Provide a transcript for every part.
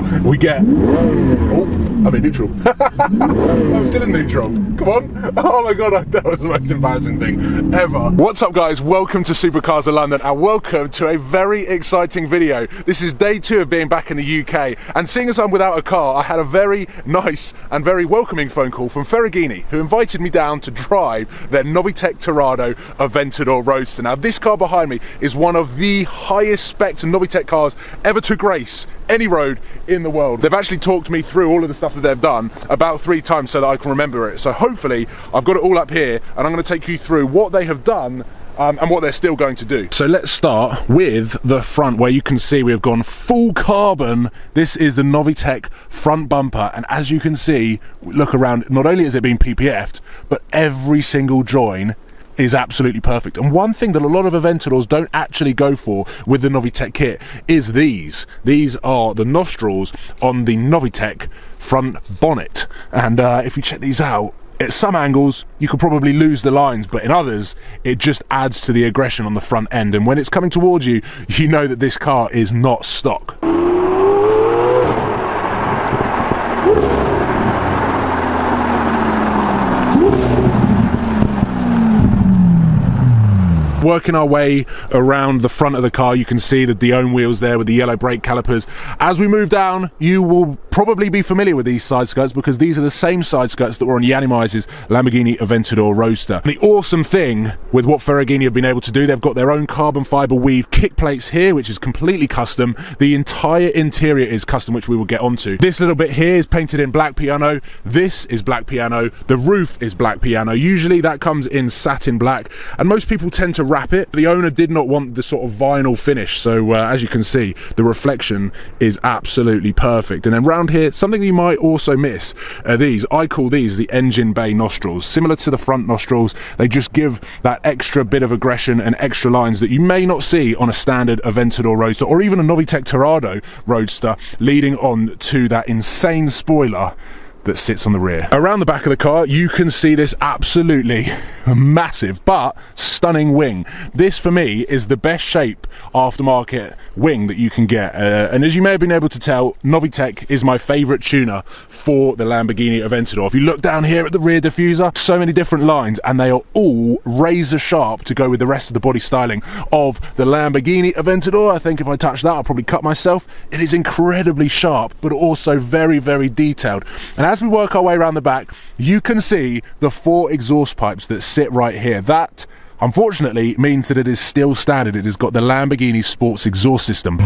We get... Oh, I'm in neutral. I'm still in neutral. Come on. Oh my god, that was the most embarrassing thing ever. What's up guys? Welcome to SuperCars of London and welcome to a very exciting video. This is day 2 of being back in the UK, and seeing as I'm without a car, I had a very nice and very welcoming phone call from Ferragini, who invited me down to drive their Novitec Torado Aventador Roadster. Now this car behind me is one of the highest spec Novitec cars ever to grace any road in the world. They've actually talked me through all of the stuff that they've done about 3 times so that I can remember it. So hopefully I've got it all up here and I'm going to take you through what they have done and what they're still going to do. So let's start with the front, where you can see we've gone full carbon. This is the Novitec front bumper, and as you can see, look around, not only has it been PPF'd, but every single join is absolutely perfect. And one thing that a lot of Aventadors don't actually go for with the Novitec kit is these. These are the nostrils on the Novitec front bonnet. And if you check these out, at some angles you could probably lose the lines, but in others it just adds to the aggression on the front end. And when it's coming towards you, you know that this car is not stock. Working our way around the front of the car, you can see the Dion wheels there with the yellow brake calipers. As we move down, you will probably be familiar with these side skirts because these are the same side skirts that were on Yanimiz's Lamborghini Aventador Roadster. And the awesome thing with what Ferragini have been able to do, they've got their own carbon fiber weave kick plates here, which is completely custom. The entire interior is custom, which we will get onto. This little bit here is painted in black piano. This is black piano. The roof is black piano. Usually that comes in satin black, and most people tend to wrap it. The owner did not want the sort of vinyl finish, so as you can see, the reflection is absolutely perfect. And then round here, something you might also miss are these. I call these the engine bay nostrils. Similar to the front nostrils, they just give that extra bit of aggression and extra lines that you may not see on a standard Aventador Roadster or even a Novitec Torado Roadster, leading on to that insane spoiler that sits on the rear. Around the back of the car, you can see this absolutely massive but stunning wing. This for me is the best shape aftermarket wing that you can get, and as you may have been able to tell, Novitec is my favorite tuner for the Lamborghini Aventador. If you look down here at the rear diffuser, so many different lines, and they are all razor sharp to go with the rest of the body styling of the Lamborghini Aventador. I think if I touch that, I'll probably cut myself. It is incredibly sharp but also very, very detailed. And as we work our way around the back, you can see the 4 exhaust pipes that sit right here. That, unfortunately, means that it is still standard. It has got the Lamborghini Sports exhaust system.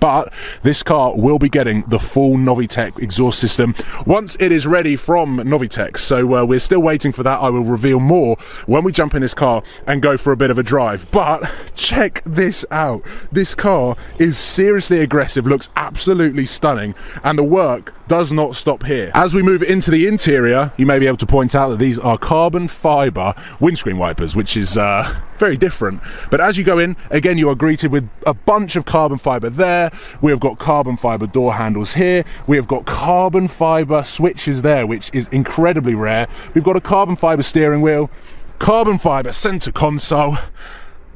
But this car will be getting the full Novitec exhaust system once it is ready from Novitec. So we're still waiting for that. I will reveal more when we jump in this car and go for a bit of a drive. But check this out. This car is seriously aggressive, looks absolutely stunning, and the work does not stop here. As we move into the interior, you may be able to point out that these are carbon fiber windscreen wipers, which is very different. But as you go in, again, you are greeted with a bunch of carbon fiber there. We have got carbon fiber door handles here. We have got carbon fiber switches there, which is incredibly rare. We've got a carbon fiber steering wheel, carbon fiber center console,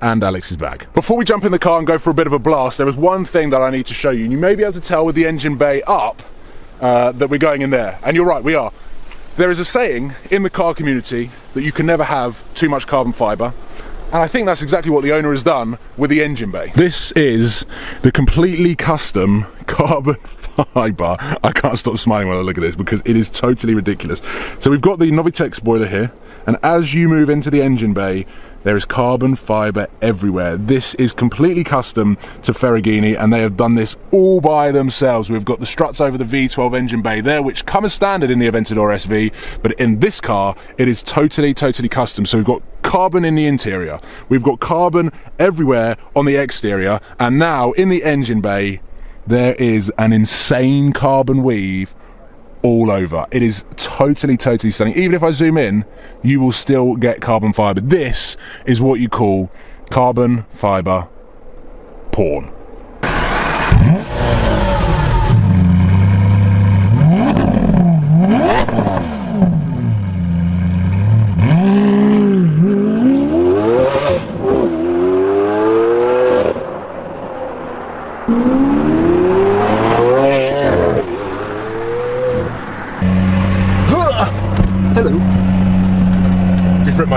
and Alex's bag. Before we jump in the car and go for a bit of a blast, there is one thing that I need to show you. And you may be able to tell with the engine bay up that we're going in there. And you're right, we are. There is a saying in the car community that you can never have too much carbon fiber. And I think that's exactly what the owner has done with the engine bay. This is the completely custom carbon fiber. I can't stop smiling when I look at this because it is totally ridiculous. So we've got the Novitec spoiler here, and as you move into the engine bay, there is carbon fiber everywhere. This is completely custom to Ferragini, and they have done this all by themselves. We've got the struts over the V12 engine bay there, which come as standard in the Aventador SV, but in this car, it is totally custom. So we've got carbon in the interior, we've got carbon everywhere on the exterior, and now in the engine bay, there is an insane carbon weave all over. It is totally stunning. Even if I zoom in, you will still get carbon fiber. This is what you call carbon fiber porn.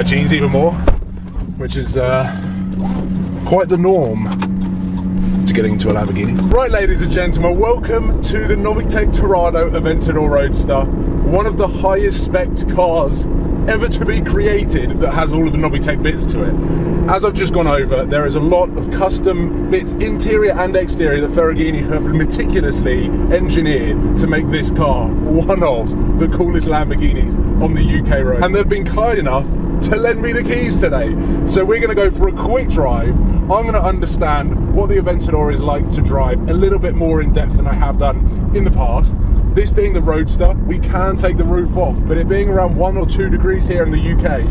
my jeans even more, which is quite the norm to getting into a Lamborghini. Right, ladies and gentlemen, welcome to the Novitec Torado Aventador Roadster, one of the highest spec cars ever to be created that has all of the Novitec bits to it. As I've just gone over, there is a lot of custom bits, interior and exterior, that Ferragini have meticulously engineered to make this car one of the coolest Lamborghinis on the UK road. And they've been kind enough to lend me the keys today. So we're going to go for a quick drive. I'm going to understand what the Aventador is like to drive a little bit more in depth than I have done in the past. This being the Roadster, we can take the roof off, but it being around 1 or 2 degrees here in the UK,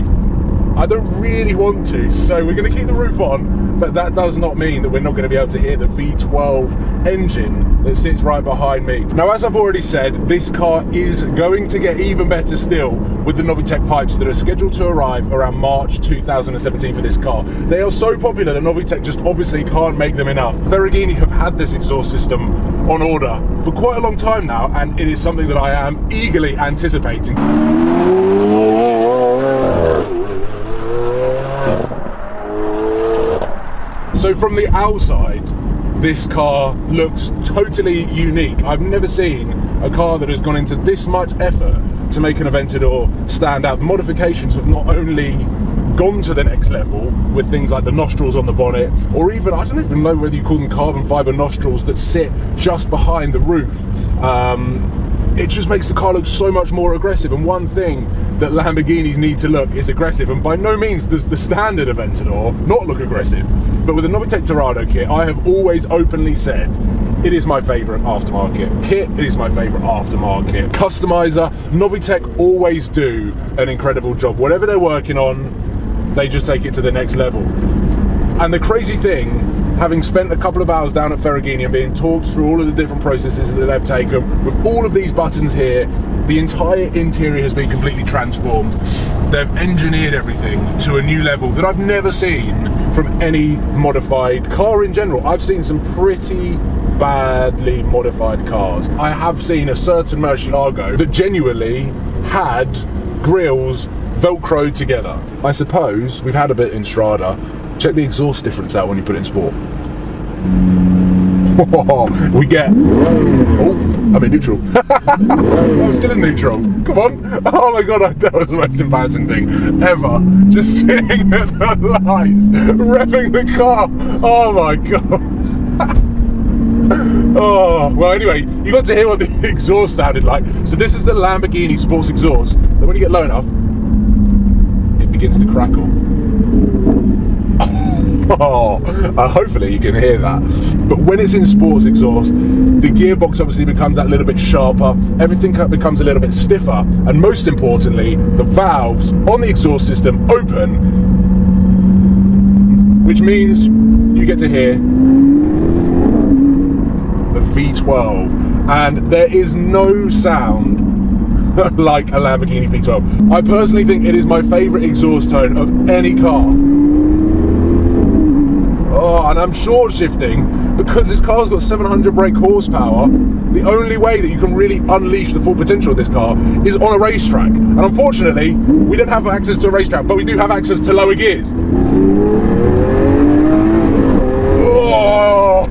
I don't really want to, so we're going to keep the roof on, but that does not mean that we're not going to be able to hear the V12 engine that sits right behind me. Now, as I've already said, this car is going to get even better still with the Novitec pipes that are scheduled to arrive around March 2017 for this car. They are so popular that Novitec just obviously can't make them enough. Ferragini have had this exhaust system on order for quite a long time now, and it is something that I am eagerly anticipating. So from the outside, this car looks totally unique. I've never seen a car that has gone into this much effort to make an Aventador stand out. The modifications have not only gone to the next level with things like the nostrils on the bonnet, or even, I don't even know whether you call them carbon fiber nostrils that sit just behind the roof. It just makes the car look so much more aggressive, and one thing that Lamborghinis need to look is aggressive, and by no means does the standard Aventador not look aggressive. But with the Novitec Torado kit, I have always openly said it is my favourite aftermarket kit, it is my favourite aftermarket customizer. Novitec always do an incredible job. Whatever they're working on, they just take it to the next level. And the crazy thing, having spent a couple of hours down at Ferragini and being talked through all of the different processes that they've taken, with all of these buttons here, the entire interior has been completely transformed. They've engineered everything to a new level that I've never seen from any modified car in general. I've seen some pretty badly modified cars. I have seen a certain Murcielago that genuinely had grills velcroed together. I suppose we've had a bit in Strada. Check the exhaust difference out when you put it in sport. We get... Oh, I'm in neutral. I'm still in neutral. Come on. Oh my god, that was the most embarrassing thing ever. Just sitting at the lights, revving the car. Oh my god. Oh, well anyway, you got to hear what the exhaust sounded like. So this is the Lamborghini sports exhaust. Then when you get low enough, it begins to crackle. Oh, hopefully you can hear that. But when it's in sports exhaust, the gearbox obviously becomes that little bit sharper, everything becomes a little bit stiffer, and most importantly, the valves on the exhaust system open, which means you get to hear the V12, and there is no sound like a Lamborghini V12. I personally think it is my favourite exhaust tone of any car. Oh, and I'm short shifting because this car's got 700 brake horsepower. The only way that you can really unleash the full potential of this car is on a racetrack. And unfortunately, we don't have access to a racetrack, but we do have access to lower gears. Oh!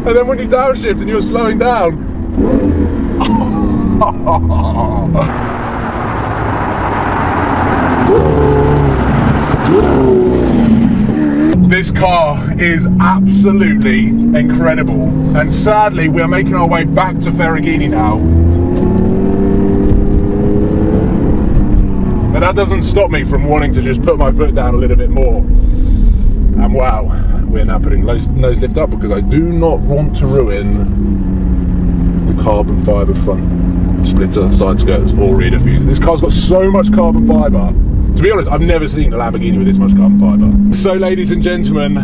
And then when you downshift and you're slowing down. This car is absolutely incredible, and sadly we're making our way back to Ferragini now. But that doesn't stop me from wanting to just put my foot down a little bit more. And wow, we're now putting nose lift up because I do not want to ruin the carbon fibre front splitter, side skirts or rear diffuser. This car's got so much carbon fibre. To be honest, I've never seen a Lamborghini with this much carbon fibre. So ladies and gentlemen,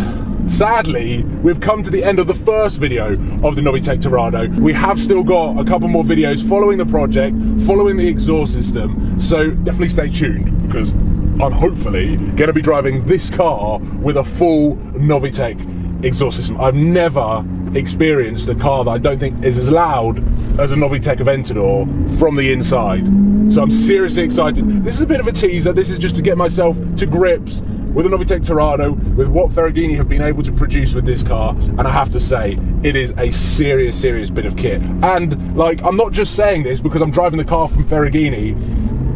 sadly, we've come to the end of the first video of the Novitec Torado. We have still got a couple more videos following the project, following the exhaust system, so definitely stay tuned because I'm hopefully going to be driving this car with a full Novitec exhaust system. I've never experienced a car that I don't think is as loud as a Novitec Aventador from the inside. So I'm seriously excited. This is a bit of a teaser. This is just to get myself to grips with a Novitec Torado, with what Ferragini have been able to produce with this car, and I have to say, it is a serious bit of kit. And like, I'm not just saying this because I'm driving the car from Ferragini.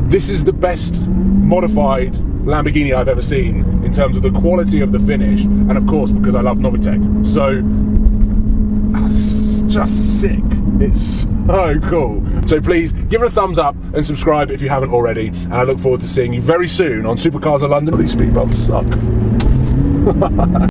This is the best modified Lamborghini I've ever seen in terms of the quality of the finish, and of course because I love Novitec. So it's just sick. It's so cool. So please give it a thumbs up and subscribe if you haven't already, and I look forward to seeing you very soon on SuperCars of London. These speed bumps suck.